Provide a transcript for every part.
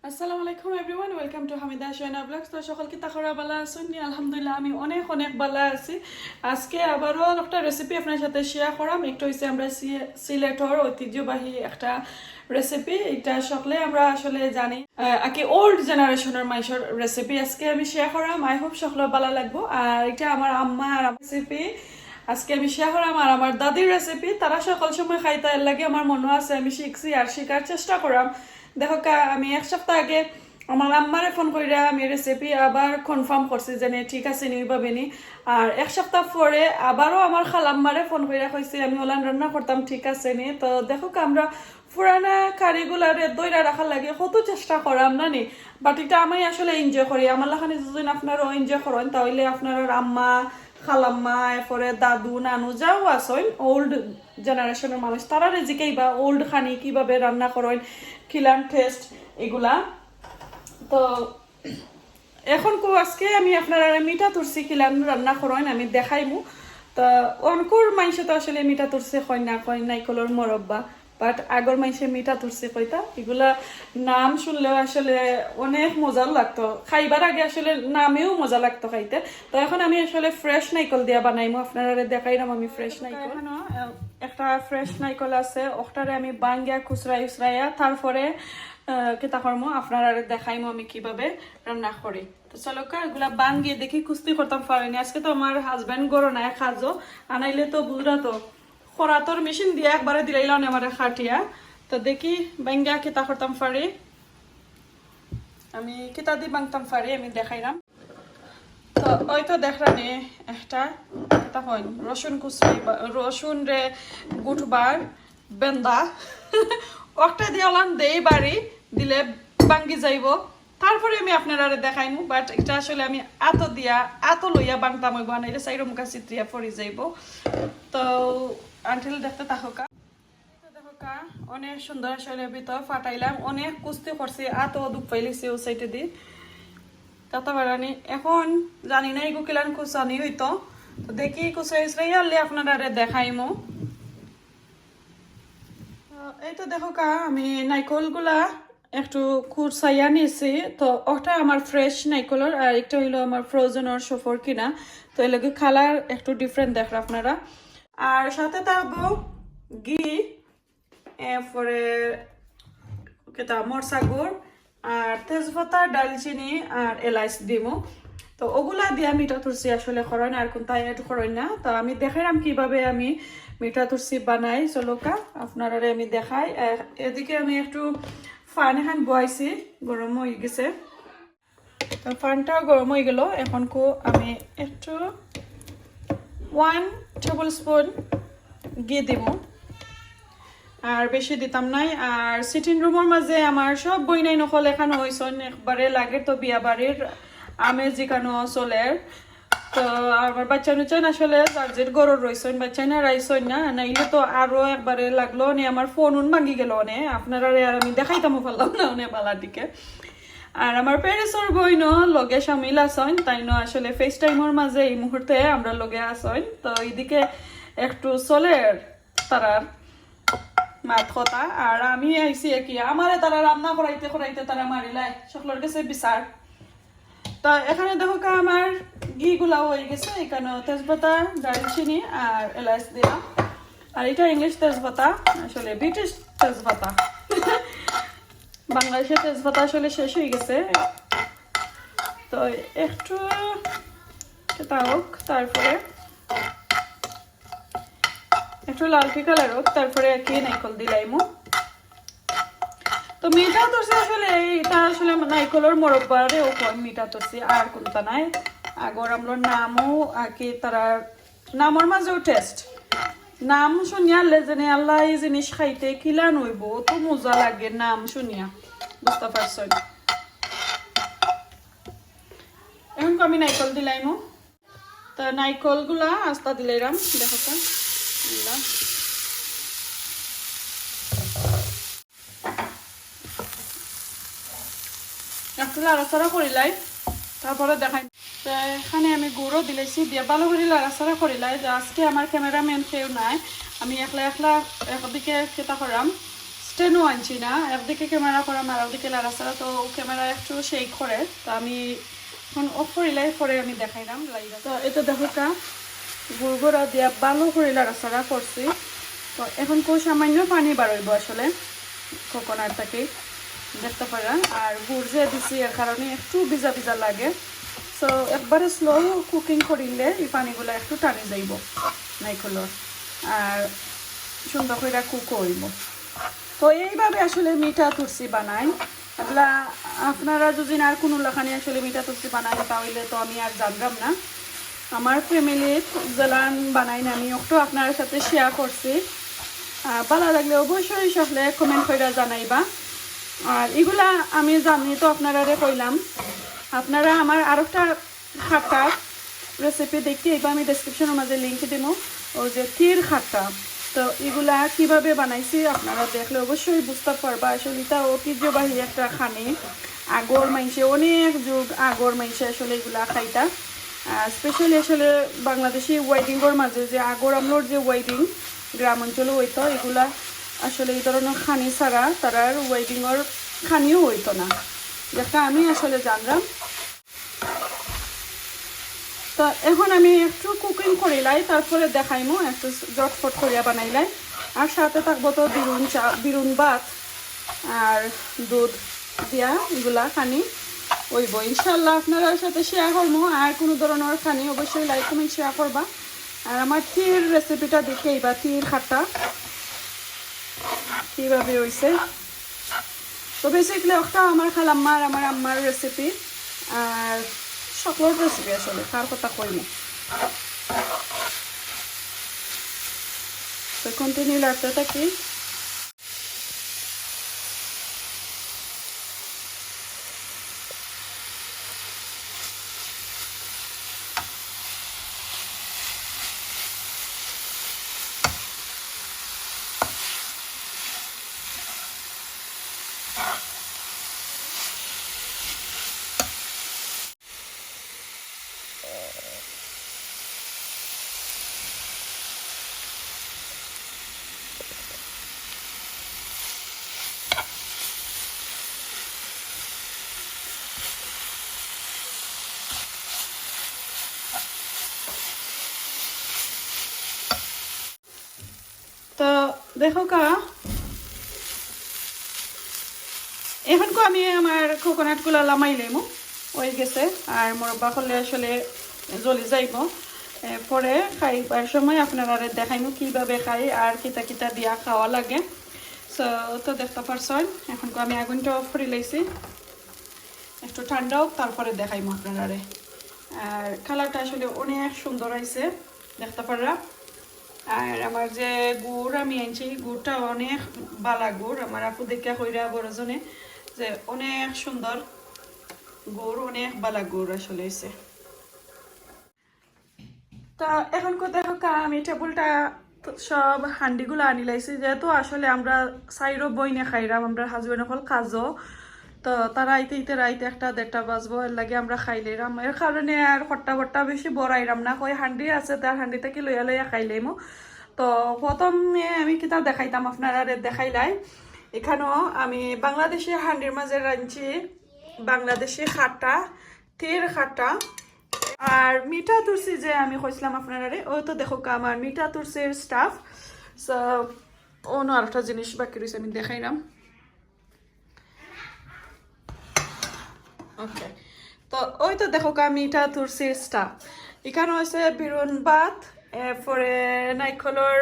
আসসালামু আলাইকুম everyone, welcome to Hamida শোনা ব্লগস। তো সকল কি তাকরা বালা আছেন? আলহামদুলিল্লাহ আমি অনেক অনেক বালা আছি। আজকে আবারও একটা রেসিপি আপনার সাথে শেয়ার করাম। একটা হচ্ছে আমরা সিলেটর ঐতিহ্যবাহী একটা রেসিপি। এটা সকলে আমরা আসলে জানি আকি ওল্ড জেনারেশনের মানুষের রেসিপি আজকে আমি শেয়ার করাম। আই হোপ সকলে ভালো লাগবো। আর এটা আমার আম্মা আর রেসিপি আজকে আমি শেয়ার করাম আর আমার দাদির রেসিপি। তারা সকল সময় খাইতে এর লাগে আমার মনে আছে আমি শিখছি আর শেখার চেষ্টা করাম। দেখো আমি এক সপ্তাহ আগে আমার আম্মারে ফোন কইরা আমি রেসিপি আবার কনফার্ম করছি যে ঠিক আছে নি পাবে নি। আর এক সপ্তাহ পরে আবারও আমার খালাম্মারে ফোন কইরা কইছি আমি ওলান রান্না করতাম ঠিক আছে নি। তো দেখো আমরা পুরানা কারিগুলারে দইরা রাখার লাগে কত চেষ্টা করাম না নি, বাট এটা আমি আসলে এনজয় করি। আমার লাখানে যদি আপনারাও এনজয় করেন তাহলে আপনার আম্মা খালাম্মা এরপরে দাদু নানু যাও আসেন ওল্ড জেনারেশনের মানুষ, তারা রেজিকেই বা ওল্ড খানি কিভাবে রান্না করেন খিলান টেস্ট এগুলা। তো এখন আজকে আমি আপনারা মিঠা তুরসি খিলান রান্না করেন আমি দেখাইমু। তা অনকুর মাইসে তো আসলে মিঠা তুরসি হয় না কয় নাইকলর মরব্বা, বাট আগর মাইসে মিঠা তুরসি কইতা এগুলা নাম শুনলেও আসলে অনেক মজা লাগতো খাইবার আগে, আসলে নামেও মজা লাগতো খাইতে। তো এখন আমি আসলে ফ্রেশ নাইকল দিয়া বানাইমু, আপনারা দেখাইলাম আমি ফ্রেশ নাইকল। একটা ফ্রেশ নাইকল আছে ওটারে আমি বাঙ্গিয়া খুচরাই উচরাইয়া তারপরে কেতা করমো আপনারা দেখাইমু আমি কিভাবে রান্না করি। তো চলো এগুলা বাঙ্গিয়ে দেখি কুস্তি করতাম পারিনি। আজকে তো আমার হাজব্যান্ড গরো নাই খাজো আনাইলে তো বুঝরা তো খরাতর মেশিন দিয়ে একবারে দিলাইলাম আমার খাটিয়া। তো দেখি বাঙ্গিয়া কেতা করতাম পারি, আমি কেতা দিয়ে বাংতাম পারি আমি দেখাইলাম। তো ওই তো দেখলানি একটা এটা হয় রসুন কুচি রসুন রে গুটবার বেন্দা ওটা দিয়ে ওলান দেই বাড়ি দিলে বাঙ্গি যাইব। তারপরে আমি আপনারা দেখাইমু, বাট এটা আসলে আমি এত দিয়া এত লইয়া বাংতাম হইব নাইলে সাইড মুখা চিত্রিয়া পড়ি যাইব। তো আনটিল দেখতে থাকা দেখোকা অনেক সুন্দর আসলে ভিতর ফাটাইলাম, অনেক কুস্তি করছি এত দুঃখ পাইলিছি ও সাইডে দি কাতা বাড়ানি। এখন জানি না এগু কিলান কুচানি হইতো, তো দেখি কুচাই ইসরাইলে আপনারা দেখাইমু। এই তো দেখো আমি নাইকল গুলা একটু কুচাইয়া নিয়েছি। তো ওটা আমার ফ্রেশ নাইকলের আর একটা হইলো আমার ফ্রোজেনের সফর কিনা। তো এই লগে কালার একটু ডিফারেন্ট দেখো আপনারা। আর সাথে থাকবো ঘি, এরপরে কেতা মরসা গুড় আর তেজপাতা ডালচিনি আর এলাইচ দিমু। তো ওগুলা দিয়া মিঠা তুলসি আসলে করেন আর কোনটা এড করেন না। তো আমি দেখাইলাম কিভাবে আমি মিঠা তুলসি বানাই। চলোকা আপনারা আমি দেখাই। এদিকে আমি একটু ফান এখান বয়াইছি, গরম হয়ে গেছে। তো ফানটাও গরম হয়ে গেল। এখন আমি একটু 1 টেবিল স্পুন ঘি দিব, আর বেশি দিতাম নাই। আর সিটিং রুমের মাঝে আমার সব বই নাই নকল এখানে হয়েছেন একবারে লাগে তো বিয়া বাড়ির আমেজ যেখানে চলের। তো আমার বাচ্চা নুচান আসলে চার্জের গরর রয়েছেন বাচ্চাই না রাইছেন না নাইলে তো আরো একবারে লাগলো নে আমার ফোন ভাঙি গেল নে আপনারা আর আমি দেখাইতামও পারলাম না অনেক বালার দিকে। আর আমার প্যারেসর বইন লগে সামিল আসেন তাই ন আসলে ফেস টাইমের মাঝে এই মুহূর্তে আমরা লগে আসেন। তো এইদিকে একটু চলের তারার মাত কথা আর আমি আইসি কি আমারে তারা রান্না করাইতে করাইতে তারা মারিলাই সকলের কাছে বিচার। তো এখানে দেখো আমার ঘি গুলাও হয়ে গেছে, এখানে তেজপাতা দারচিনি আর এলাচ দিলাম। আর এটা ইংলিশ তেজপাতা, আসলে ব্রিটিশ তেজপাতা বাংলাদেশের তেজপাতা আসলে শেষ হয়ে গেছে। তো একটু সেটা হোক, তারপরে একটু লালচি কালার হোক, তারপরে কি নাইকল দিলাইমু। তো মিঠা তুলসি আসলে এটা আসলে নাইকলের মরব্বারে ও মিঠা তুলসি আর কোনটা নাই। আগর আমরা নামও আর কি তারা নামর মাঝেও টেস্ট নাম শুনিয়া লেজেনে আল্লাহ এই জিনিস খাইতে কিলা নইব তো মজা লাগে নাম শুনিয়া, বুঝতে পারছেন। এখন আমি নাইকল দিলাইমু। তো নাইকল গুলা আস্তা দিলাইরাম দেখো একটু লাড়াচাড়া করিলাই তারপরে দেখাই। এখানে আমি গুঁড়ো দিলেছি দিয়ে ভালো করে লাড়াচাড়া করিলাই। যে আজকে আমার ক্যামেরাম্যান কেউ নাই, আমি একলা একলা একদিকে কেটা করাম স্ট্যান্ডও আনছি না, একদিকে ক্যামেরা করাম আর একদিকে লাড়াচাড়া, তো ক্যামেরা একটু শেক করে, তো আমি এখন অফ করিলাই পরে আমি দেখাইলাম লাইরা। তো এটা দেখো কা গুড় দিয়া ভালো করে লাড়াচাড়া করছি। তো এখন সামান্য পানি বাড়াইব আসলে কোকোনাট থেকে, দেখতে পারা। আর গুড় যে দিছি এর কারণে একটু ভিজা ভিজা লাগে। সো একবারে স্লো কুকিং করিলে এই পানিগুলো একটু টানি যাইব নাইকলর, আর সুন্দর করে কুক হইব। তো এইভাবে আসলে মিঠা তুলসি বানাই। এগুলা আপনারা যদি আর কোনো লাখানি আসলে মিঠা তুলসি বানাই তাহলে তো আমি আর জানলাম না। আমার ফ্যামিলির জেলান বানাই না, আমি একটু আপনার সাথে শেয়ার করছি। ভালো লাগলে অবশ্যই সকলে কমেন্ট করে জানাইবা। আর এগুলা আমি জানি তো আপনারা কইলাম, আপনারা আমার আরেকটা খাট্টা রেসিপি দেখি, এবার আমি ডেসক্রিপশনের মাঝে লিঙ্ক দিব, ও যে তীর খাট্টা। তো এগুলা কিভাবে বানাইছি আপনারা দেখলে অবশ্যই বুঝতে পারবা। আসলে এটা ঐতিহ্যবাহী একটা খানি, আগর মাইসে অনেক যুগ আগর মাইসে আসলে এগুলা খাইতা। স্পেশালি আসলে বাংলাদেশি ওয়েডিংয়ের মাঝে যে আগর আমলোর যে ওয়েডিং গ্রাম অঞ্চলে হইতো, এগুলা আসলে এই ধরনের খানি ছাড়া তারার ওয়েডিংয়ের খানিও হইতো না, যেটা আমি আসলে জানলাম। তো এখন আমি একটু কুকিং করিলাই, তারপরে দেখাইমো একটু জটফট করিয়া বানাইলাই। আর সাথে থাকবো তো বিরুন ভাত আর দুধ দিয়া এগুলা খানি ওইব ইনশাল্লাহ আপনারা সাথে শেয়ার করবো। আর কোনো ধরনের খানি অবশ্যই লাইক কমেন্ট শেয়ার করবা। আর আমার তীর রেসিপিটা দেখে বা তীর খাট্টা কীভাবে হয়েছে। তো বেসিকলি একটা আমার খালাম্মার আমার আম্মার রেসিপি, আর সকল রেসিপি আসলে কার কথা কইনি। তো কন্টিনিউ লাগতে থাকি। তো দেখো কা এখন আমি আমার কোকোনাটগুলো লামাইলাম হয়ে গেছে। আর মোরব্বা করলে আসলে জ্বলি যাইব, পরে খাইবার সময় আপনারা দেখাইমু কীভাবে খাই আর কিতা কিতা দিয়া খাওয়া লাগে। তো দেখতে পারছেন এখন আমি আগুনটা অফ করে লাইছি, একটু ঠান্ডা হোক তারপরে দেখাইমু আপনারা। আর কালারটা আসলে অনেক সুন্দর হয়েছে দেখতে পাররা। আর আমার যে গুড় আমি আনছি গুড়টা অনেক বালা গুড়, আমার আপু দেখা কইরা বড়জনে যে অনেক সুন্দর গুড়, অনেক বালা গুড় আসলে হয়েছে। তা এখন দেখো আমি টেবুলটা সব হান্ডিগুলো আনি লাইছি, যেহেতু আসলে আমরা সাইরো বই নিয়ে খাইলাম, আমরা হাজবেন্ড হল কাজও, তো তারা রাইতে একটা 1:30 বাজবো, এর লাগে আমরা খাইলাম। এর কারণে আর খট্টা বেশি বড়াইলাম না, কই হান্ডি আছে তার হান্ডি থেকে লইয়া খাইলাম। তো প্রথমে আমি কিতা দেখাইতাম আপনারা দেখাইলাই। এখানেও আমি বাংলাদেশি হান্ডির মাঝে রাঁধছি বাংলাদেশি খাট্টা, তীর খাট্টা। আর মিঠা তুলসি যে আমি কইছিলাম আপনারা ওই তো দেখো আমার মিঠা তুলসির স্টাফ। অন্য আরেকটা জিনিস বাকি রয়েছে আমি দেখাইলাম। ওকে, তো ওই তো দেখো মিঠা তুলসির স্টাফ। এখানে হয়েছে বিরুন ভাত, এরপরে নাইকলর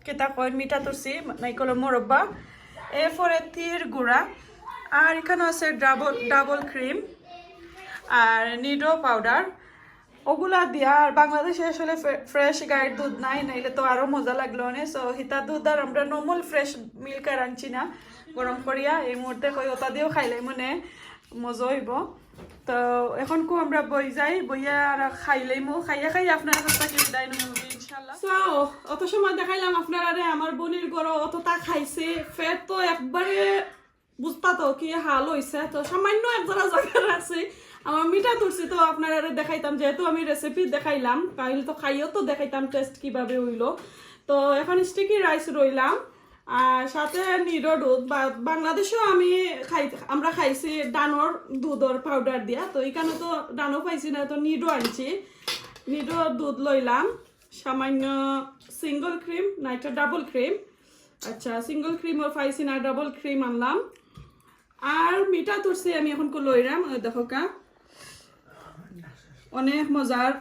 কেতা কয় মিঠা তুলসি নাইকলর মোরব্বা, এরপরে তীর গুঁড়া, আর এখানে আছে ডাবল ক্রিম আর নিডো পাউডার ওগুলা দিয়া। আর বাংলাদেশে আসলে ফ্রেশ গাইড দুধ নাই, নাইলে তো আরো মজা লাগলো না। সো হিতা দুধ আর আমরা নর্মাল ফ্রেশ মিল্ক আর আনছি না, গরম করিয়া এই মুহূর্তে কই ওটা দিয়েও খাইলে মানে মজা হইব। তো এখন আমরা বই যাই, বইয়া আর খাইলেইমো, খাইয়া আপনার কাছ থেকে বিদায় নিব ইনশাআল্লাহ। সো অত সময় দেখাইলাম আপনারা আমার বোনের গরো অতটা খাইছে, ফেট তো একবারে বুঝতা তো কি হাল হয়েছে। তো সামান্য একজোড়া জায়গা রাখছে আমার মিঠা তুলছি, তো আপনারা দেখাইতাম, যেহেতু আমি রেসিপি দেখাইলাম তাহলে তো খাইও তো দেখাইতাম টেস্ট কিভাবে হইলো। তো এখন স্টিকি রাইস রইলাম, আর সাথে নিরো দুধ বা বাংলাদেশেও আমরা খাইছি ডানোর দুধের পাউডার দিয়া, তো এখানে তো ডানো পাইছি না, তো নিডো আনছি। নিডো দুধ লইলাম, সামান্য সিঙ্গল ক্রিম না একটা ডাবল ক্রিম, আচ্ছা সিঙ্গল ক্রিমও পাইছি না ডাবল ক্রিম আনলাম। আর মিঠা তুরছি আমি এখন লইলাম, দেখো কা অনেক মজার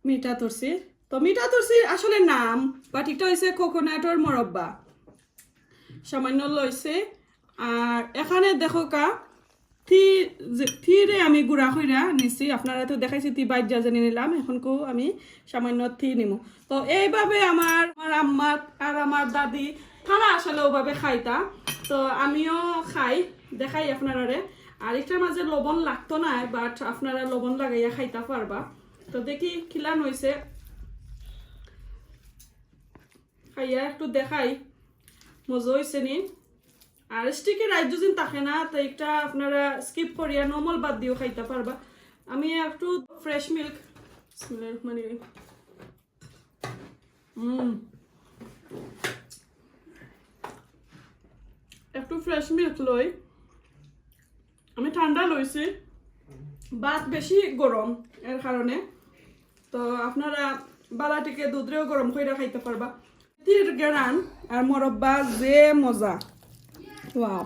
মিঠা তুরছি। তো মিঠা তুরছি আসলে নাম, বাট এটা হয়েছে কোকোনাটের মরব্বা, সামান্য লইছে। আর এখানে দেখো কা থিরে আমি গুড়া কইরা নিছি, আপনারা তো দেখাইছি তি বাইজা জানি নিলাম, এখন আমি সামান্য থি নিমু। তো এইভাবে আমার আম্মা আর আমার দাদি তারা আসলে ওভাবে খাইতা, তো আমিও খাই, দেখাই আপনারা। আর এটার মাঝে লবণ লাগতো না, বাট আপনারা লবণ লাগাইয়া খাইতা পারবা। তো দেখি খিলান হয়েছে, খাইয়া একটু দেখাই মজা হয়েছে নি। আর স্টিকের রাইস যদি থাকে না, তো একটা আপনারা স্কিপ করিয়া নর্মাল বাদ দিয়েও খাইতে পারবা। আমি একটু ফ্রেশ মিল্ক মানে একটু ফ্রেশ মিল্ক লই, আমি ঠান্ডা লইছি, ভাত বেশি গরম এর কারণে। তো আপনারা বালাটিকে দুধরেও গরম করে খাইতে পারবা। তির গেরান আর মরব্বা যে মজা, ওয়াও।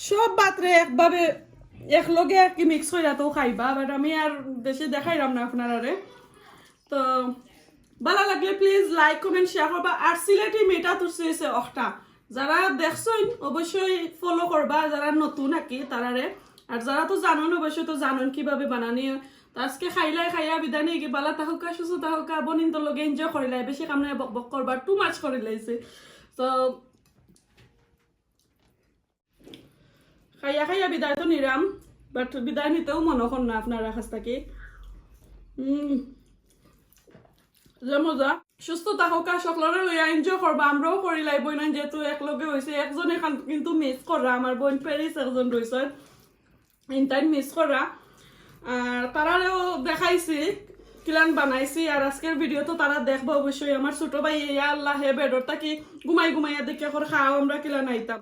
সব বাতরে একভাবে একলগে আর কি মিক্স করে তো খাইবা, বাট আমি আর বেশি দেখাইলাম না আপনারা। তো ভালো লাগলে প্লিজ লাইক কমেন্ট শেয়ার করবা। আর সিলেটি মেটা তুলছে অখটা, যারা দেখছেন অবশ্যই ফলো করবা, যারা নতুন নাকি তারারে। আর যারা তো জানুন অবশ্যই তো জানুন কিভাবে বানানি। আজকে খাইয়া বিদায় নিয়ে বালা তাহকা সুসু তাহকা বনিন্দর লগে এনজয় করিলাই, বেশি কামনে বক বক করবা, টু মাছ করে লাইছে। তো খাইয়া বিদায় তো নিরাম, বাট বিদায় নিতেও মনে কর না আপনারা কাছ থেকে। যে মজা, সুস্থ থাকা সকলরে লইয়া এনজয় করবা, আমরাও করি লাই বই না, যেহেতু একলগে হয়েছে। একজন এখান কিন্তু মিস করা, আমার বোন প্যারিস একজন রয়েছে, ইনটাইম মিস করা। আর তারাও দেখাইছি কিলান বানাইছি। আর আজকের ভিডিও তো তারা দেখবো অবশ্যই। আমার ছোট ভাই আল্লাহ হে বেডরটা কি ঘুমাইয়া দেখে করে খাওয়া আমরা কিলান আইতাম।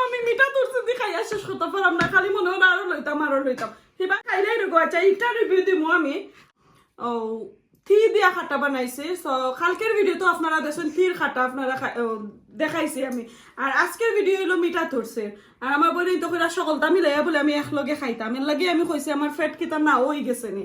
আমি মিঠা তুলছি দি খাইয়া শেষ করতে পারলাম না, খালি মনে হয় আরো লইতাম। সেবা খাইলে আচ্ছা ইটা রিভিউ দিব আমি। ও থি দিয়া খাটা বানাইছি। সো কালকের ভিডিও তো আপনারা দেখছেন থির খাটা আপনারা দেখাইছি আমি। আর আজকের ভিডিও হলো মিঠা তুলছে। আর আমার বোন তখন সকলটা মিলাইয়া বলে আমি একলগে খাইতাম, এর লাগে আমি কইছি আমার ফ্যাট কিতা না হয়ে গেছে নি।